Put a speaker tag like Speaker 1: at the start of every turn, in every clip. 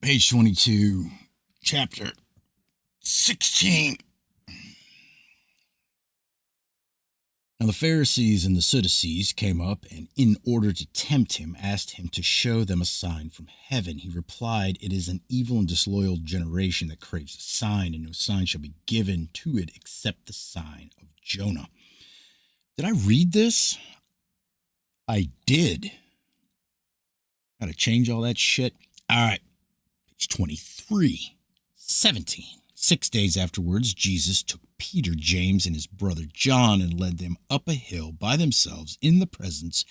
Speaker 1: Page 22, chapter 16. Now the Pharisees and the Sadducees came up, and in order to tempt him, asked him to show them a sign from heaven. He replied, "It is an evil and disloyal generation that craves a sign, and no sign shall be given to it except the sign of Jonah." Did I read this? I did. Gotta change all that shit. All right. Page 23, 17. 6 days afterwards, Jesus took Peter, James, and his brother John and led them up a hill by themselves in the presence.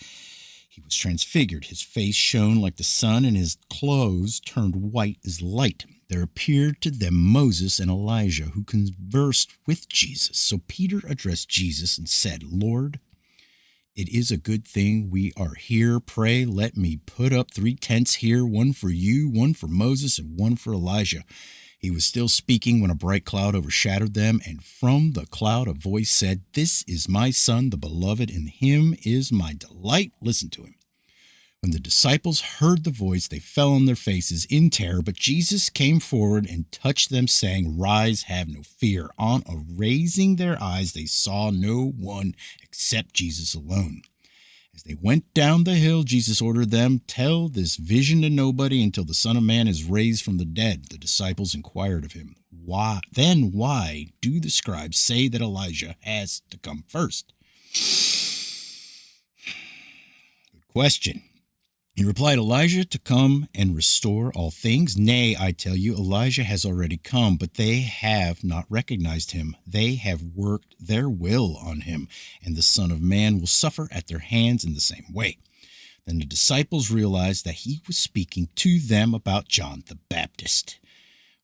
Speaker 1: He was transfigured. His face shone like the sun, and his clothes turned white as light. There appeared to them Moses and Elijah, who conversed with Jesus. So Peter addressed Jesus and said, "Lord, it is a good thing we are here. Pray, let me put up 3 tents here, one for you, one for Moses, and one for Elijah." He was still speaking when a bright cloud overshadowed them, and from the cloud a voice said, "This is my son, the beloved, in him is my delight. Listen to him." When the disciples heard the voice, they fell on their faces in terror, but Jesus came forward and touched them, saying, "Rise, have no fear." On raising their eyes, they saw no one except Jesus alone. As they went down the hill, Jesus ordered them, "Tell this vision to nobody until the Son of Man is raised from the dead." The disciples inquired of him, "Why do the scribes say that Elijah has to come first?" Good question. He replied, "Elijah to come and restore all things? Nay, I tell you, Elijah has already come, but they have not recognized him. They have worked their will on him, and the Son of Man will suffer at their hands in the same way." Then the disciples realized that he was speaking to them about John the Baptist.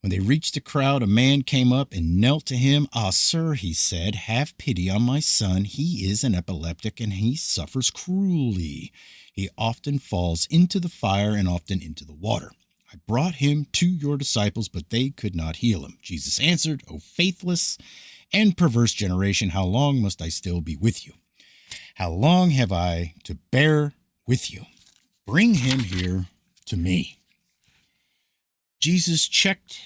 Speaker 1: When they reached the crowd, a man came up and knelt to him. "Ah, sir," he said, "have pity on my son. He is an epileptic, and he suffers cruelly. He often falls into the fire and often into the water. I brought him to your disciples, but they could not heal him." Jesus answered, "O faithless and perverse generation, how long must I still be with you? How long have I to bear with you? Bring him here to me." Jesus checked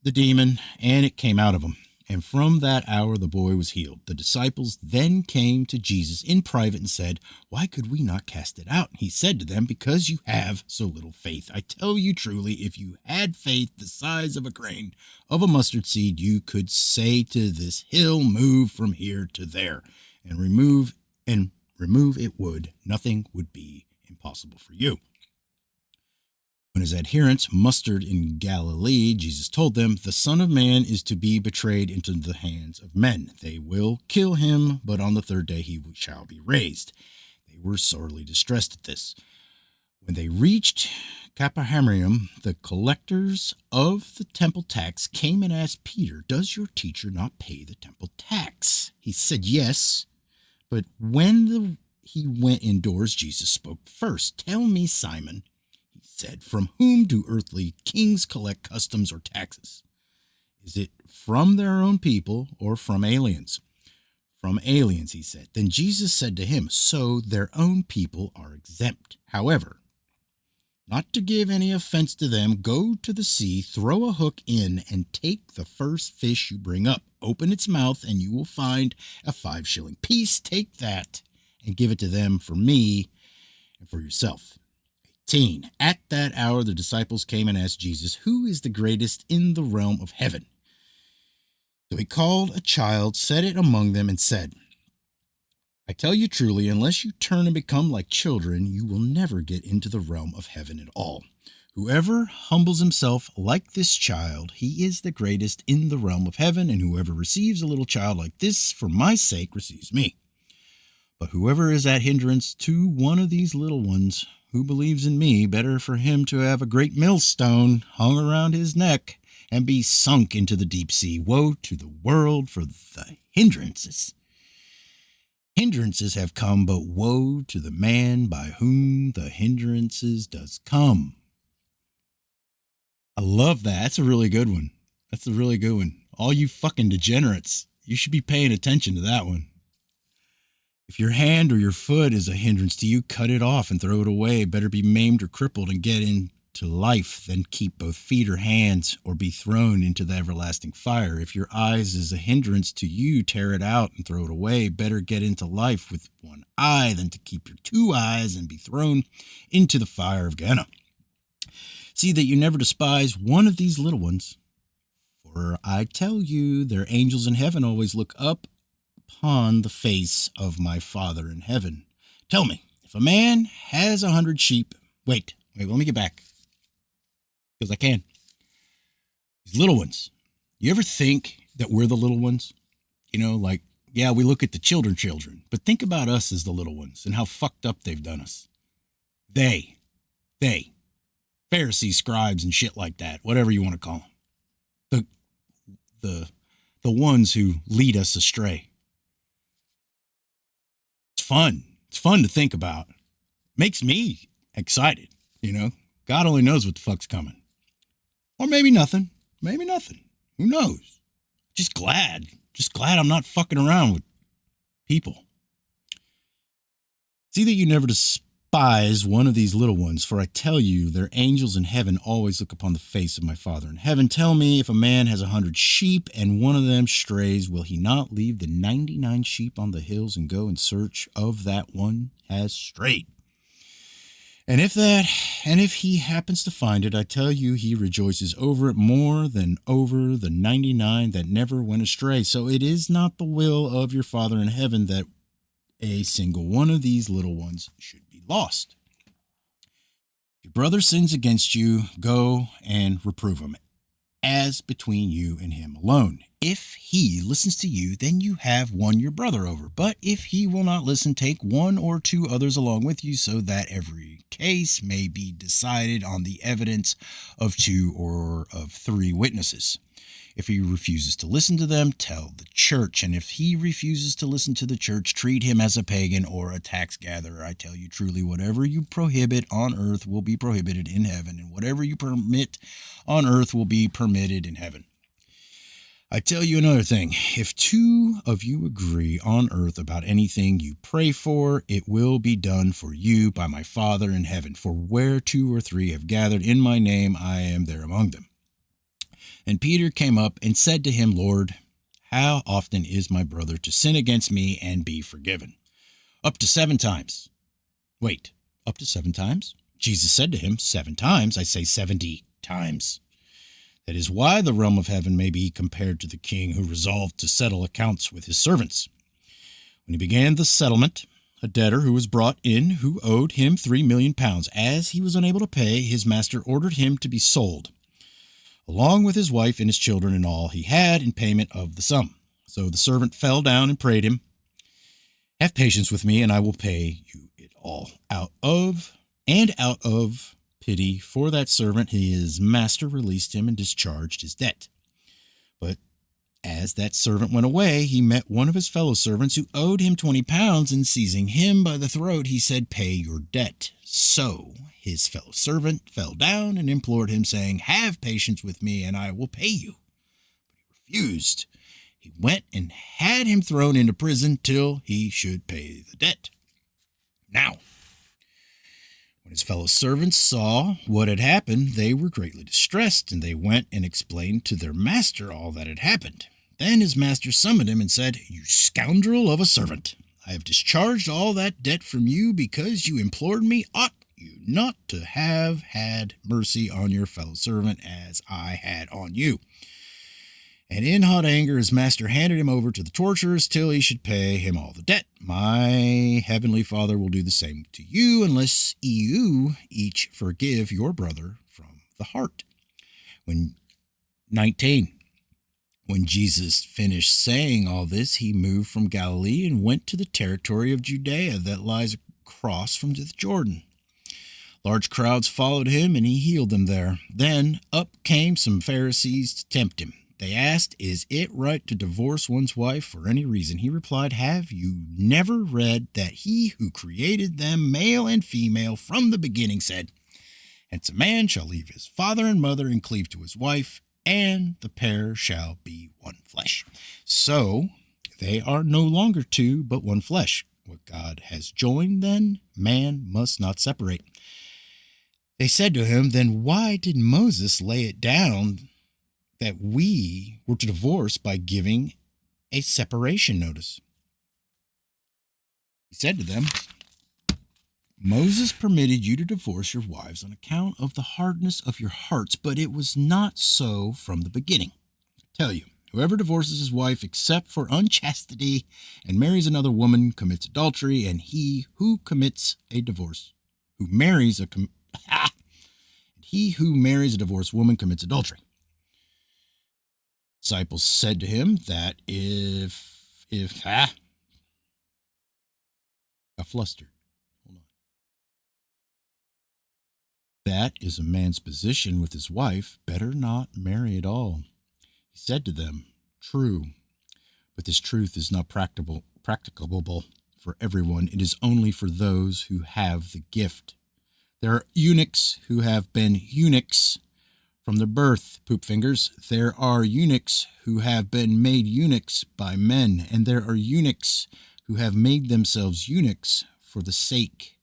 Speaker 1: the demon, and it came out of him. And from that hour the boy was healed. The disciples then came to Jesus in private and said, "Why could we not cast it out?" He said to them, "Because you have so little faith. I tell you truly, if you had faith the size of a grain of a mustard seed, you could say to this hill, 'Move from here to there,' and remove it would. Nothing would be impossible for you." When his adherents mustered in Galilee, Jesus told them, "The Son of Man is to be betrayed into the hands of men. They will kill him, but on the 3rd day he shall be raised." They were sorely distressed at this. When they reached Capernaum, the collectors of the temple tax came and asked Peter, "Does your teacher not pay the temple tax?" He said, "Yes." But when he went indoors, Jesus spoke first. "Tell me, Simon," he said, "from whom do earthly kings collect customs or taxes? Is it from their own people or from aliens?" "From aliens," he said. Then Jesus said to him, "So their own people are exempt. However, not to give any offense to them, go to the sea, throw a hook in, and take the first fish you bring up. Open its mouth, and you will find a 5-shilling piece. Take that and give it to them for me and for yourself." 18. At that hour the disciples came and asked Jesus, "Who is the greatest in the realm of heaven?" So he called a child, set it among them, and said, "I tell you truly, unless you turn and become like children, you will never get into the realm of heaven at all. Whoever humbles himself like this child, he is the greatest in the realm of heaven, and whoever receives a little child like this for my sake receives me. But whoever is at hindrance to one of these little ones who believes in me, better for him to have a great millstone hung around his neck and be sunk into the deep sea. Woe to the world for the hindrances. Hindrances have come, but woe to the man by whom the hindrances does come." I love that. That's a really good one. That's a really good one. All you fucking degenerates, you should be paying attention to that one. If your hand or your foot is a hindrance to you, cut it off and throw it away. Better be maimed or crippled and get into to life than keep both feet or hands or be thrown into the everlasting fire. If your eyes is a hindrance to you, tear it out and throw it away. Better get into life with one eye than to keep your two eyes and be thrown into the fire of Gehenna. See that you never despise one of these little ones. For I tell you, their angels in heaven always look up upon the face of my Father in heaven. Tell me, if a man has 100 sheep, wait, let me get back, because I can. These little ones, you ever think that we're the little ones? Like, yeah, we look at the children, but think about us as the little ones and how fucked up they've done us. They, Pharisees, scribes, and shit like that, whatever you want to call them. The ones who lead us astray. It's fun to think about. Makes me excited, God only knows what the fuck's coming. Or maybe nothing. Who knows? Just glad I'm not fucking around with people. See that you never despise one of these little ones, for I tell you, their angels in heaven always look upon the face of my Father in heaven. Tell me, if a man has 100 sheep and one of them strays, will he not leave the 99 sheep on the hills and go in search of that one has strayed? And if he happens to find it, I tell you, he rejoices over it more than over the 99 that never went astray. So it is not the will of your Father in heaven that a single one of these little ones should be lost. If your brother sins against you, go and reprove him, as between you and him alone. If he listens to you, then you have won your brother over. But if he will not listen, take one or two others along with you, so that every case may be decided on the evidence of 2 or of 3 witnesses. If he refuses to listen to them, tell the church. And if he refuses to listen to the church, treat him as a pagan or a tax gatherer. I tell you truly, whatever you prohibit on earth will be prohibited in heaven, and whatever you permit on earth will be permitted in heaven. I tell you another thing. If 2 of you agree on earth about anything you pray for, it will be done for you by my Father in heaven. For where 2 or 3 have gathered in my name, I am there among them. And Peter came up and said to him, Lord, how often is my brother to sin against me and be forgiven? Up to 7 times. Wait, up to 7 times? Jesus said to him, 7 times, I say 70 times. That is why the realm of heaven may be compared to the king who resolved to settle accounts with his servants. When he began the settlement, a debtor who was brought in who owed him 3 million pounds. As he was unable to pay, his master ordered him to be sold, along with his wife and his children and all he had, in payment of the sum. So the servant fell down and prayed him, have patience with me, and I will pay you it all. Out of pity for that servant, his master released him and discharged his debt. But as that servant went away, he met one of his fellow servants who owed him 20 pounds, and seizing him by the throat, he said, pay your debt. So his fellow servant fell down and implored him, saying, have patience with me, and I will pay you. But he refused. He went and had him thrown into prison till he should pay the debt. Now, when his fellow servants saw what had happened, they were greatly distressed, and they went and explained to their master all that had happened. Then his master summoned him and said, you scoundrel of a servant, I have discharged all that debt from you because you implored me. Ought you not to have had mercy on your fellow servant as I had on you? And in hot anger his master handed him over to the torturers till he should pay him all the debt. My heavenly Father will do the same to you, unless you each forgive your brother from the heart. When 19. When Jesus finished saying all this, he moved from Galilee and went to the territory of Judea that lies across from the Jordan. Large crowds followed him, and he healed them there. Then up came some Pharisees to tempt him. They asked, is it right to divorce one's wife for any reason? He replied, have you never read that he who created them, male and female, from the beginning said, hence a man shall leave his father and mother and cleave to his wife, and the pair shall be one flesh. So they are no longer 2, but one flesh. What God has joined, then man must not separate. They said to him, "Then why did Moses lay it down that we were to divorce by giving a separation notice?" He said to them, "Moses permitted you to divorce your wives on account of the hardness of your hearts, but it was not so from the beginning. I tell you, whoever divorces his wife except for unchastity and marries another woman commits adultery, and he who commits a divorce, who marries a he who marries a divorced woman commits adultery." Disciples said to him that if got flustered. Hold on. That is a man's position with his wife, better not marry at all. He said to them, "True, but this truth is not practicable for everyone. It is only for those who have the gift. There are eunuchs who have been eunuchs from their birth, poop fingers. There are eunuchs who have been made eunuchs by men, and there are eunuchs who have made themselves eunuchs for the sake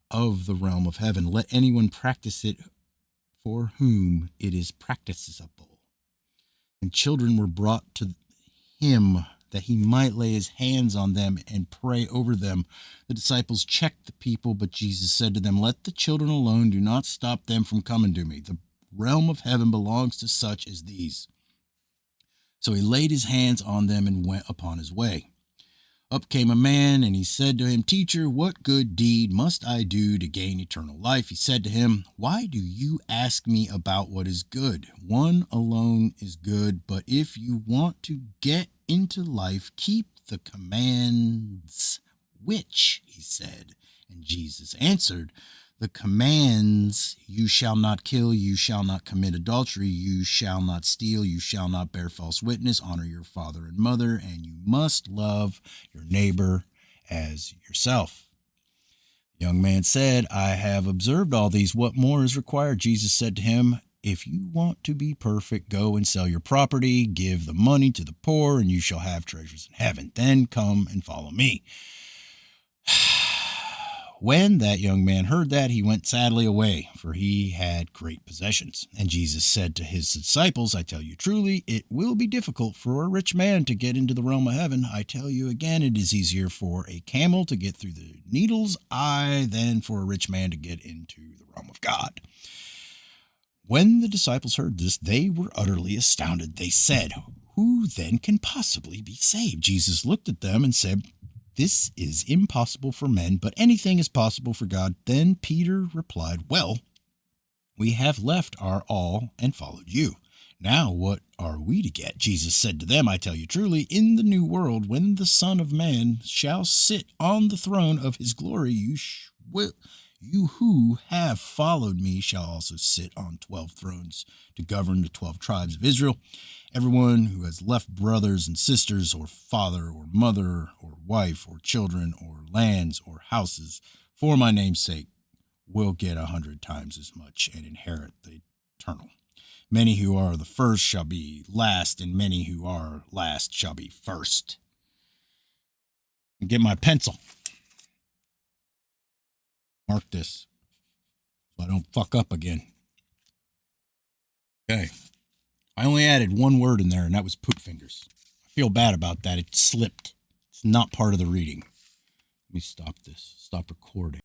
Speaker 1: of the realm of heaven. Let anyone practice it for whom it is practicable." And children were brought to him that he might lay his hands on them and pray over them. The disciples checked the people, but Jesus said to them, "Let the children alone. Do not stop them from coming to me. The realm of heaven belongs to such as these." So he laid his hands on them and went upon his way. Up came a man, and he said to him, "Teacher, what good deed must I do to gain eternal life?" He said to him, "Why do you ask me about what is good? One alone is good, but if you want to get into life, keep the commands." "Which?" he said. And Jesus answered, "The commands: you shall not kill, you shall not commit adultery, you shall not steal, you shall not bear false witness, honor your father and mother, and you must love your neighbor as yourself." The young man said, "I have observed all these. What more is required?" Jesus said to him, "If you want to be perfect, go and sell your property, give the money to the poor, and you shall have treasures in heaven. Then come and follow me." When that young man heard that, he went sadly away, for he had great possessions. And Jesus said to his disciples, "I tell you truly, it will be difficult for a rich man to get into the realm of heaven. I tell you again, it is easier for a camel to get through the needle's eye than for a rich man to get into the realm of God." When the disciples heard this, they were utterly astounded. They said, "Who then can possibly be saved?" Jesus looked at them and said, "This is impossible for men, but anything is possible for God." Then Peter replied, "Well, we have left our all and followed you. Now what are we to get?" Jesus said to them, "I tell you truly, in the new world, when the Son of Man shall sit on the throne of his glory, you who have followed me shall also sit on 12 thrones to govern the 12 tribes of Israel. Everyone who has left brothers and sisters, or father or mother, or wife or children, or lands or houses, for my name's sake, will get 100 times as much and inherit the eternal. Many who are the first shall be last, and many who are last shall be first." Get my pencil. Mark this so I don't fuck up again. Okay. I only added one word in there, and that was poop fingers. I feel bad about that. It slipped. It's not part of the reading. Let me stop this. Stop recording.